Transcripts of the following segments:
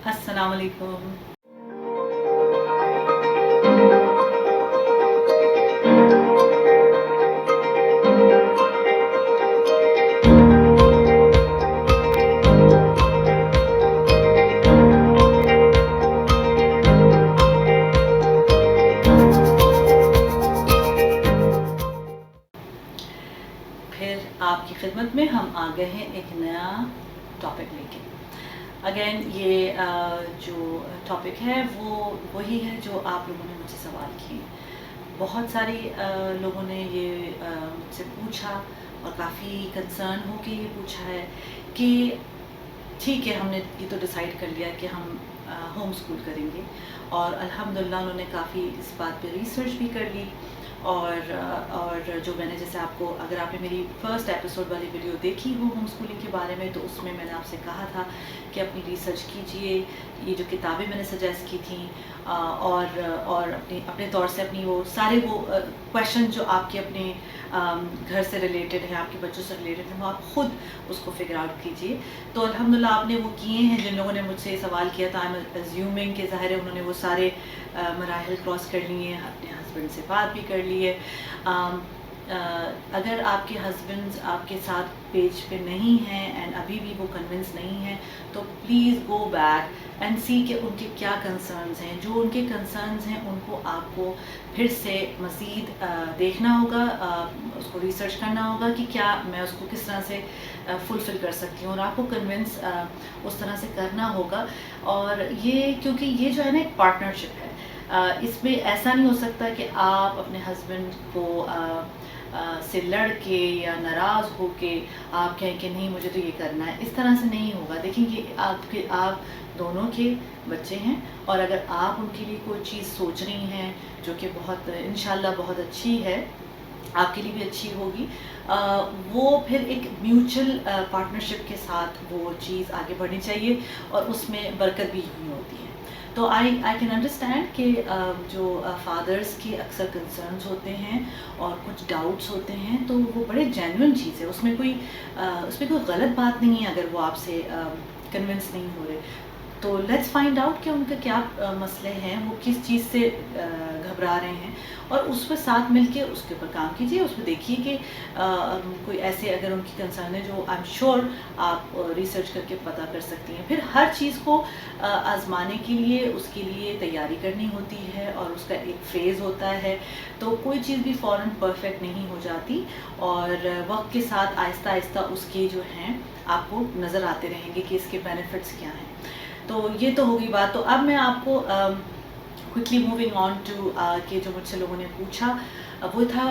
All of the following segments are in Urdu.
السلام علیکم. پھر آپ کی خدمت میں ہم آ گئے ہیں ایک نیا ٹاپک لے کے. اگین یہ جو ٹاپک ہے وہ وہی ہے جو آپ لوگوں نے مجھ سے سوال کیے. بہت ساری لوگوں نے یہ مجھ سے پوچھا اور کافی کنسرن ہو کے یہ پوچھا ہے کہ ٹھیک ہے، ہم نے یہ تو ڈیسائیڈ کر لیا کہ ہم ہوم اسکول کریں گے، اور الحمدللہ انہوں نے کافی اس بات پہ ریسرچ بھی کر لی. اور جو میں نے جیسے آپ کو، اگر آپ نے میری فرسٹ ایپیسوڈ والی ویڈیو دیکھی ہو ہوم اسکولنگ کے بارے میں، تو اس میں میں نے آپ سے کہا تھا کہ اپنی ریسرچ کیجئے، یہ جو کتابیں میں نے سجیسٹ کی تھیں، اور اپنے طور سے اپنی وہ سارے وہ کویشچن جو آپ کے اپنے گھر سے ریلیٹڈ ہیں، آپ کے بچوں سے ریلیٹڈ ہیں، وہ آپ خود اس کو فگر آؤٹ کیجئے. تو الحمدللہ آپ نے وہ کیے ہیں. جن لوگوں نے مجھ سے سوال کیا تھا، آئی ایم ایزیومنگ کہ ظاہر ہے انہوں نے وہ سارے مراحل کراس کر لیے ہیں، اپنے ہسبینڈ سے بات بھی کر لی ہے. اگر آپ کے ہسبینڈ آپ کے ساتھ پیج پہ نہیں ہیں اینڈ ابھی بھی وہ کنونس نہیں ہیں، تو پلیز گو بیک اینڈ سی کہ ان کے کیا کنسرنز ہیں. جو ان کے کنسرنز ہیں ان کو آپ کو پھر سے مزید دیکھنا ہوگا، اس کو ریسرچ کرنا ہوگا کہ کیا میں اس کو کس طرح سے فلفل کر سکتی ہوں، اور آپ کو کنونس اس طرح سے کرنا ہوگا. اور یہ کیونکہ یہ جو ہے نا ایک پارٹنرشپ ہے، اس میں ایسا نہیں ہو سکتا کہ آپ اپنے ہسبینڈ کو سے لڑ کے یا ناراض ہو کے آپ کہیں کہ نہیں مجھے تو یہ کرنا ہے. اس طرح سے نہیں ہوگا. دیکھیں یہ آپ دونوں کے بچے ہیں، اور اگر آپ ان کے لیے کوئی چیز سوچ رہی ہیں جو کہ بہت انشاءاللہ بہت اچھی ہے، آپ کے لیے بھی اچھی ہوگی، وہ پھر ایک میوچل پارٹنرشپ کے ساتھ وہ چیز آگے بڑھنی چاہیے، اور اس میں برکت بھی یوں ہوتی ہے. تو آئی کین انڈرسٹینڈ کہ جو فادرس کے اکثر کنسرنز ہوتے ہیں اور کچھ ڈاؤٹس ہوتے ہیں، تو وہ بڑے جینوئن چیز ہے. اس میں کوئی غلط بات نہیں ہے اگر وہ آپ سے کنونس نہیں ہو رہے. تو لیٹس فائنڈ آؤٹ کہ ان کا کیا مسئلے ہیں، وہ کس چیز سے گھبرا رہے ہیں، اور اس پہ ساتھ مل کے اس کے اوپر کام کیجیے. اس پہ دیکھیے کہ کوئی ایسے اگر ان کی کنسرن ہے جو آئی ایم شیور آپ ریسرچ کر کے پتہ کر سکتی ہیں. پھر ہر چیز کو آزمانے کے لیے اس کے لیے تیاری کرنی ہوتی ہے، اور اس کا ایک فیز ہوتا ہے. تو کوئی چیز بھی فوراً پرفیکٹ نہیں ہو جاتی، اور وقت کے ساتھ آہستہ آہستہ اس کے جو ہیں آپ کو نظر آتے رہیں گے کہ اس کے بینیفٹس کیا ہیں. تو یہ تو ہوگی بات. تو اب میں آپ کو کوئکلی موونگ آن ٹو کہ جو مجھ سے لوگوں نے پوچھا وہ تھا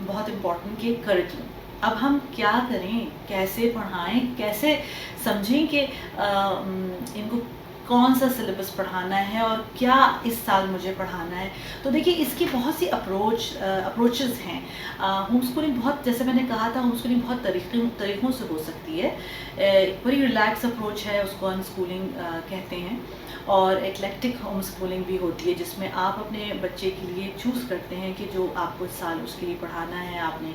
بہت امپورٹنٹ کہ کریکولم. اب ہم کیا کریں، کیسے پڑھائیں، کیسے سمجھیں کہ ان کو کون سا سلیبس پڑھانا ہے اور کیا اس سال مجھے پڑھانا ہے. تو دیکھیے اس کی بہت سی اپروچز ہیں. ہوم اسکولنگ بہت، جیسے میں نے کہا تھا، ہوم اسکولنگ بہت طریقوں سے ہو سکتی ہے. بڑی ریلیکس اپروچ ہے، اس کو ان اسکولنگ کہتے ہیں. اور ایکلیکٹک ہوم اسکولنگ بھی ہوتی ہے، جس میں آپ اپنے بچے کے لیے چوز کرتے ہیں کہ جو آپ کو اس سال اس کے لیے پڑھانا ہے. آپ نے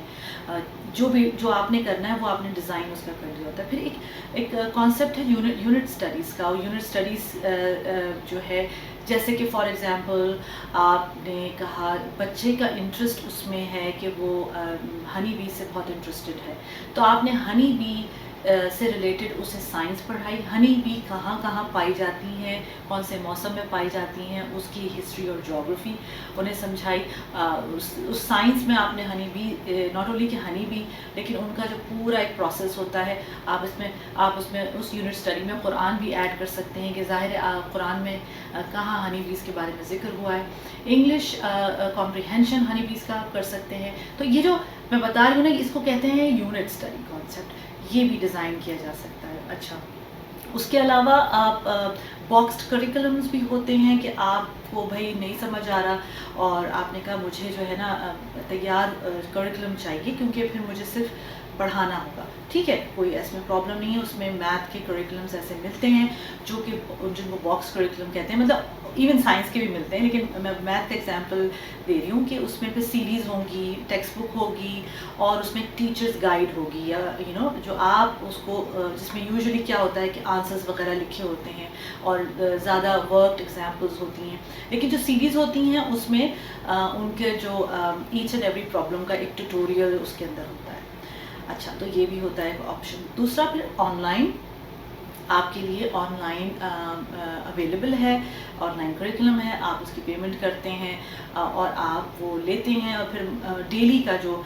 جو آپ نے کرنا ہے وہ آپ نے ڈیزائن اس کا کر لیا ہوتا ہے. پھر ایک کانسیپٹ ہے یونٹ اسٹڈیز کا. اور یونٹ اسٹڈیز جو ہے، جیسے کہ فار ایگزامپل آپ نے کہا بچے کا انٹرسٹ اس میں ہے کہ وہ ہنی بی سے بہت انٹرسٹڈ ہے، تو آپ نے ہنی بی سے ریلیٹڈ اسے سائنس پڑھائی. ہنی بی کہاں کہاں پائی جاتی ہیں، کون سے موسم میں پائی جاتی ہیں، اس کی ہسٹری اور جغرافی انہیں سمجھائی. اس سائنس میں آپ نے ہنی بی، ناٹ اونلی کہ ہنی بی، لیکن ان کا جو پورا ایک پروسیس ہوتا ہے، آپ اس میں اس یونٹ اسٹڈی میں قرآن بھی ایڈ کر سکتے ہیں کہ ظاہر ہے قرآن میں کہاں ہنی بیز کے بارے میں ذکر ہوا ہے. انگلش کمپریہنشن ہنی بیز کا آپ کر سکتے ہیں. تو یہ جو میں بتا رہی ہوں نا، اس کو کہتے ہیں یونٹ اسٹڈی کانسیپٹ. یہ بھی ڈیزائن کیا جا سکتا ہے. اچھا، اس کے علاوہ آپ باکسڈ کریکولمز بھی ہوتے ہیں کہ آپ کو بھائی نہیں سمجھ آ رہا اور آپ نے کہا مجھے جو ہے نا تیار کریکولم چاہیے، کیونکہ پھر مجھے صرف پڑھانا ہوگا. ٹھیک ہے, کوئی اس میں پرابلم نہیں ہے. اس میں میتھ کے کریکولمس ایسے ملتے ہیں جو کہ جن کو باکس کریکولم کہتے ہیں, مطلب ایون سائنس کے بھی ملتے ہیں, لیکن میں میتھ کا ایگزامپل دے رہی ہوں کہ اس میں پھر سیریز ہوں گی, ٹیکسٹ بک ہوگی, اور اس میں ٹیچرز گائیڈ ہوگی, یا جو آپ اس کو جس میں یوزلی کیا ہوتا ہے کہ آنسرز وغیرہ لکھے ہوتے ہیں اور زیادہ ورکڈ ایگزامپلز ہوتی ہیں. لیکن جو سیریز ہوتی ہیں اس میں ان کے جو ایچ اینڈ ایوری پرابلم کا ایک ٹیوٹوریل اس کے اندر ہوتا ہے. اچھا, تو یہ بھی ہوتا ہے ایک آپشن. دوسرا پھر آن لائن, آپ کے لیے آن لائن اویلیبل ہے, آن لائن کریکولم ہے, آپ اس کی پیمنٹ کرتے ہیں اور آپ وہ لیتے ہیں, اور پھر ڈیلی کا جو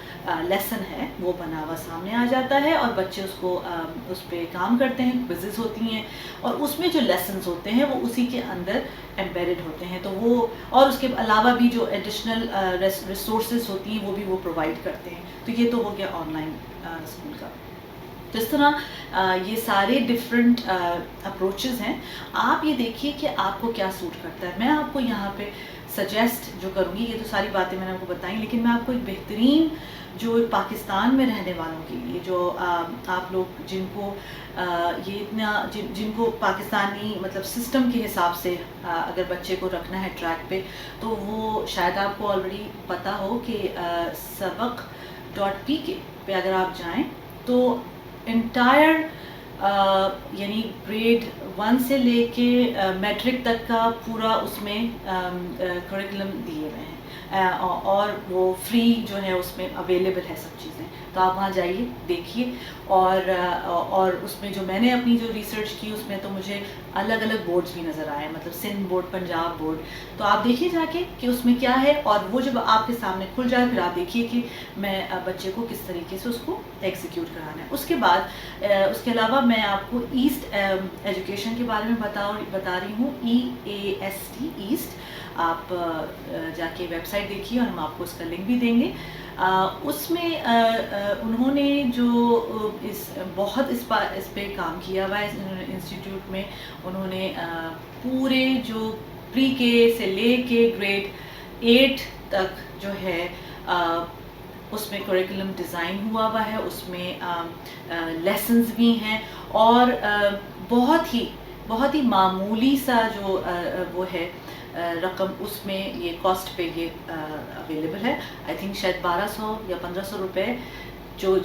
لیسن ہے وہ بنا ہوا سامنے آ جاتا ہے, اور بچے اس کو اس پہ کام کرتے ہیں, کوئزز ہوتی ہیں, اور اس میں جو لیسنز ہوتے ہیں وہ اسی کے اندر ایمبیڈڈ ہوتے ہیں. تو وہ, اور اس کے علاوہ بھی جو ایڈیشنل ریسورسز ہوتی ہیں وہ بھی وہ پرووائڈ کرتے ہیں. تو یہ تو ہو گیا آن لائن اسکول کا. تو اس طرح یہ سارے ڈفرینٹ اپروچز ہیں. آپ یہ دیکھیے کہ آپ کو کیا سوٹ کرتا ہے. میں آپ کو یہاں پہ سجیسٹ جو کروں گی, یہ تو ساری باتیں میں نے آپ کو بتائیں, لیکن میں آپ کو ایک بہترین جو پاکستان میں رہنے والوں کے لیے, جو آپ لوگ جن کو یہ اتنا جن کو پاکستانی مطلب سسٹم کے حساب سے اگر بچے کو رکھنا ہے ٹریک پہ, تو وہ شاید آپ کو آلریڈی پتہ ہو کہ sabak.pk پہ اگر آپ جائیں تو انٹائر یعنی گریڈ 1 سے لے کے میٹرک تک کا پورا اس میں کریکولم دیے ہوئے ہیں, اور وہ فری جو ہے اس میں اویلیبل ہے سب چیزیں. تو آپ وہاں جائیے, دیکھیے, اور اس میں جو میں نے اپنی جو ریسرچ کی اس میں تو مجھے الگ الگ بورڈز بھی نظر آئے, مطلب سندھ بورڈ, پنجاب بورڈ. تو آپ دیکھیے جا کے کہ اس میں کیا ہے, اور وہ جب آپ کے سامنے کھل جائے پھر آپ دیکھیے کہ میں بچے کو کس طریقے سے اس کو ایگزیکیوٹ کرانا ہے. اس کے بعد اس کے علاوہ میں آپ کو ایسٹ ایجوکیشن کے بارے میں بتا رہی ہوں, EAST ایسٹ. آپ جا کے ویب سائٹ دیکھیے, اور ہم آپ کو اس کا لنک بھی دیں گے. اس میں انہوں نے جو بہت اس پہ کام کیا ہوا ہے انسٹیٹیوٹ میں. انہوں نے پورے جو پری کے سے لے کے گریڈ 8 تک جو ہے اس میں کریکولم ڈیزائن ہوا ہے, اس میں لیسنز بھی ہیں, اور بہت ہی معمولی سا جو وہ ہے رقم, اس میں یہ کاسٹ پہ یہ اویلیبل ہے. آئی تھنک شاید 1200 یا 1500 روپے,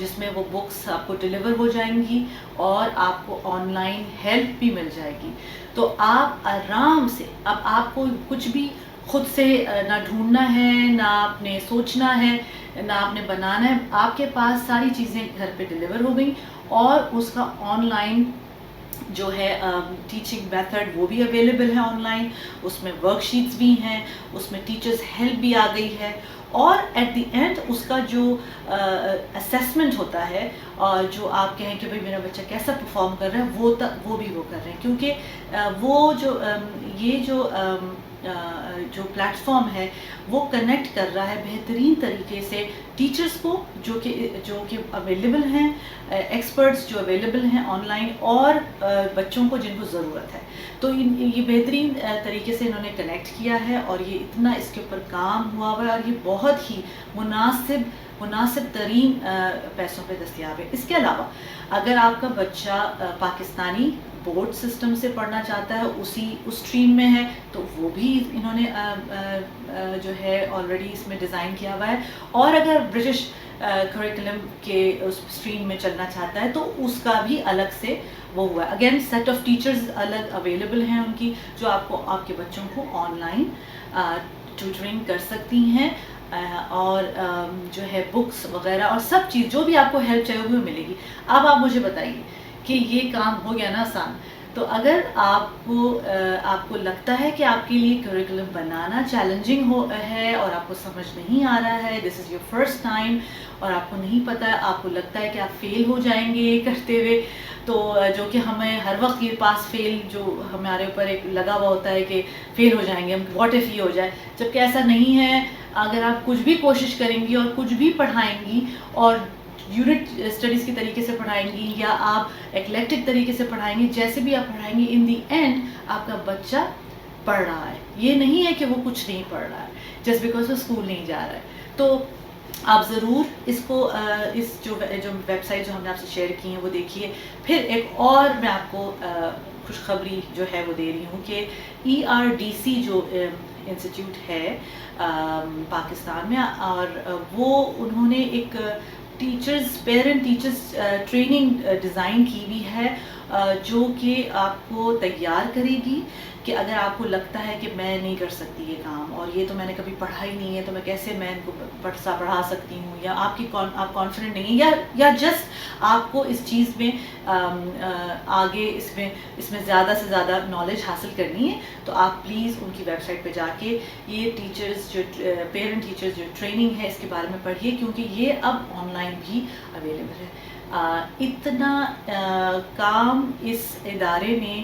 جس میں وہ بکس آپ کو ڈیلیور ہو جائیں گی, اور آپ کو آن لائن ہیلپ بھی مل جائے گی. تو آپ آرام سے, اب آپ کو کچھ بھی خود سے نہ ڈھونڈنا ہے, نہ آپ نے سوچنا ہے, نہ آپ نے بنانا ہے. آپ کے پاس ساری چیزیں گھر پہ ڈیلیور ہو گئیں, اور اس کا آن لائن جو ہے ٹیچنگ میتھڈ وہ بھی اویلیبل ہے آن لائن. اس میں ورک شیٹس بھی ہیں, اس میں ٹیچرز ہیلپ بھی آ گئی ہے, اور ایٹ دی اینڈ اس کا جو اسیسمنٹ ہوتا ہے, اور جو آپ کہیں کہ بھائی میرا بچہ کیسا پرفارم کر رہا ہے, وہ بھی وہ کر رہے ہیں. کیونکہ وہ جو پلیٹ فارم ہے وہ کنیکٹ کر رہا ہے بہترین طریقے سے ٹیچرز کو جو کہ اویلیبل ہیں, ایکسپرٹس جو اویلیبل ہیں آن لائن, اور بچوں کو جن کو ضرورت ہے. تو یہ بہترین طریقے سے انہوں نے کنیکٹ کیا ہے, اور یہ اتنا اس کے اوپر کام ہوا ہے, اور یہ بہت ہی مناسب ترین پیسوں پہ دستیاب ہے. اس کے علاوہ اگر آپ کا بچہ پاکستانی بورڈ سسٹم سے پڑھنا چاہتا ہے, اس اسٹریم میں ہے, تو وہ بھی انہوں نے جو ہے آلریڈی اس میں ڈیزائن کیا ہوا ہے. اور اگر برٹش کریکولم کے اس اسٹریم میں چلنا چاہتا ہے تو اس کا بھی الگ سے وہ ہوا ہے. اگین سیٹ آف ٹیچرز الگ اویلیبل ہیں ان کی, جو آپ کے بچوں کو آن لائن ٹیوٹرنگ کر سکتی ہیں, اور جو ہے بکس وغیرہ اور سب چیز جو بھی آپ کو ہیلپ چاہیے وہ ملے گی. اب آپ مجھے بتائیے کہ یہ کام ہو گیا نا آسان. تو اگر آپ کو لگتا ہے کہ آپ کے لیے کریکولم بنانا چیلنجنگ ہے, اور آپ کو سمجھ نہیں آ رہا ہے, دس از یور فرسٹ ٹائم, اور آپ کو نہیں پتہ, آپ کو لگتا ہے کہ آپ فیل ہو جائیں گے یہ کرتے ہوئے, تو جو کہ ہمیں ہر وقت یہ پاس فیل جو ہمارے اوپر ایک لگا ہوا ہوتا ہے کہ فیل ہو جائیں گے ہم, واٹ ایف یہ ہو جائے, جبکہ ایسا نہیں ہے. اگر آپ کچھ بھی کوشش کریں گی اور کچھ بھی پڑھائیں گی, اور یونٹ اسٹڈیز کے طریقے سے پڑھائیں گی, یا آپ ایکلیکٹک طریقے سے پڑھائیں گی, جیسے بھی آپ پڑھائیں گی, ان دی اینڈ آپ کا بچہ پڑھ رہا ہے. یہ نہیں ہے کہ وہ کچھ نہیں پڑھ رہا ہے جسٹ بیکاز وہ اسکول نہیں جا رہا ہے. تو آپ ضرور اس کو اس جو ویب سائٹ جو ہم نے آپ سے شیئر کی ہیں وہ دیکھیے. پھر ایک اور میں آپ کو خوشخبری جو ہے وہ دے رہی ہوں کہ ERDC جو انسٹیٹیوٹ ہے پاکستان میں، اور وہ انہوں نے ایک پیرنٹ ٹیچرز ٹریننگ ڈیزائن کی ہوئی ہے، جو کہ آپ کو تیار کرے گی کہ اگر آپ کو لگتا ہے کہ میں نہیں کر سکتی یہ کام، اور یہ تو میں نے کبھی پڑھا ہی نہیں ہے، تو میں کیسے میں ان کو پڑھا سکتی ہوں، یا آپ کانفیڈنٹ نہیں ہیں، یا جسٹ آپ کو اس چیز میں آگے اس میں زیادہ سے زیادہ نالج حاصل کرنی ہے، تو آپ پلیز ان کی ویب سائٹ پہ جا کے یہ ٹیچرز جو پیرنٹ ٹیچرز جو ٹریننگ ہے اس کے بارے میں پڑھیے، کیونکہ یہ اب آن لائن بھی اویلیبل ہے. اتنا کام اس ادارے نے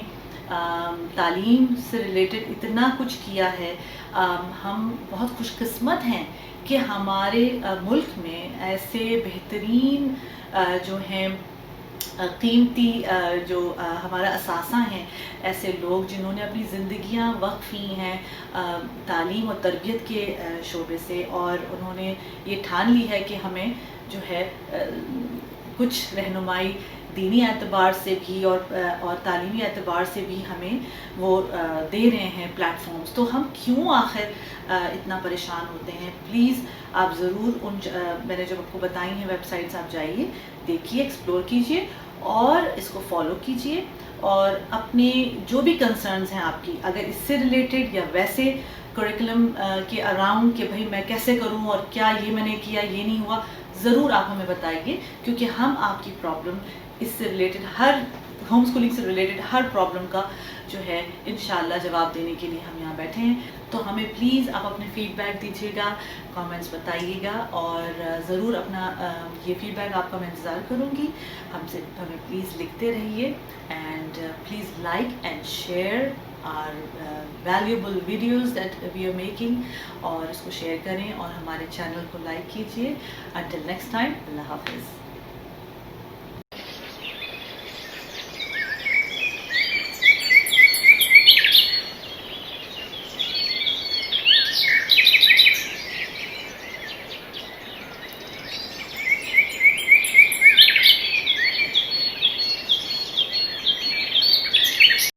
تعلیم سے ریلیٹڈ اتنا کچھ کیا ہے. ہم بہت خوش قسمت ہیں کہ ہمارے ملک میں ایسے بہترین جو ہیں قیمتی جو ہمارا اثاثہ ہیں، ایسے لوگ جنہوں نے اپنی زندگیاں وقف کی ہیں تعلیم اور تربیت کے شعبے سے، اور انہوں نے یہ ٹھان لی ہے کہ ہمیں جو ہے کچھ رہنمائی دینی اعتبار سے بھی اور تعلیمی اعتبار سے بھی ہمیں وہ دے رہے ہیں پلیٹ فارمز. تو ہم کیوں آخر اتنا پریشان ہوتے ہیں؟ پلیز آپ ضرور میں نے جو آپ کو بتائی ہیں ویب سائٹس، آپ جائیے، دیکھیے، ایکسپلور کیجیے اور اس کو فالو کیجیے، اور اپنے جو بھی کنسرنز ہیں آپ کی، اگر اس سے ریلیٹڈ یا ویسے کریکولم کے اراؤنڈ کہ بھائی میں کیسے کروں اور کیا یہ میں نے کیا یہ نہیں ہوا، ضرور آپ ہمیں بتائیے، کیونکہ ہم آپ کی پرابلم اس سے ریلیٹڈ ہوم اسکولنگ سے ریلیٹڈ ہر پرابلم کا جو ہے انشاءاللہ جواب دینے کے لیے ہم یہاں بیٹھے ہیں. تو ہمیں پلیز آپ اپنے فیڈ بیک دیجیے گا، کامنٹس بتائیے گا، اور ضرور اپنا یہ فیڈ بیک آپ کا میں انتظار کروں گی. ہمیں پلیز لکھتے رہیے، and please like and share are valuable videos that we are making, اور اس کو شیئر کریں اور ہمارے چینل کو لائک کیجیے. انٹل نیکسٹ ٹائم، اللہ حافظ.